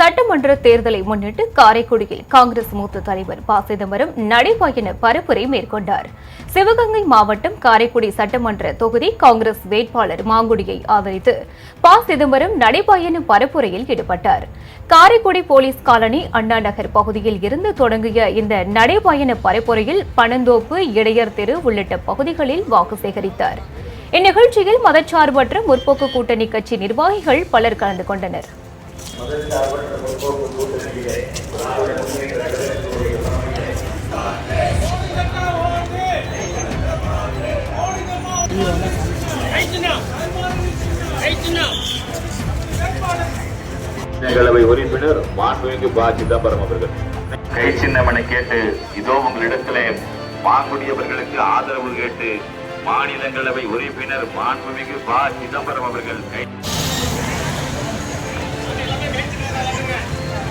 சட்டமன்ற தேர்தலை முன்னிட்டு காரைக்குடியில் காங்கிரஸ் மூத்த தலைவர் ப. சிதம்பரம் நடைபயண பரப்புரை மேற்கொண்டார். சிவகங்கை மாவட்டம் காரைக்குடி சட்டமன்ற தொகுதி காங்கிரஸ் வேட்பாளர் மாங்குடியை ஆதரித்து ப. சிதம்பரம் நடைபயண பரப்புரையில் ஈடுபட்டார். காரைக்குடி போலீஸ் காலனி அண்ணா நகர் பகுதியில் இருந்து தொடங்கிய இந்த நடைபயண பரப்புரையில் பனந்தோப்பு, இடையர் தெரு உள்ளிட்ட பகுதிகளில் வாக்கு சேகரித்தார். இந்நிகழ்ச்சியில் மதச்சார்பற்ற முற்போக்கு கூட்டணி கட்சி நிர்வாகிகள் பலர் கலந்து கொண்டனர். மேலவை உறுப்பினர் மாண்புமிகு ப. சிதம்பரம் அவர்கள் கை சின்னம் என கேட்டு இதோ உங்களிடத்திலே மாங்குடியவர்களுக்கு ஆதரவு கேட்டு மாநிலங்களவை உறுப்பினர் மாண்புமிகு ப. சிதம்பரம் அவர்கள்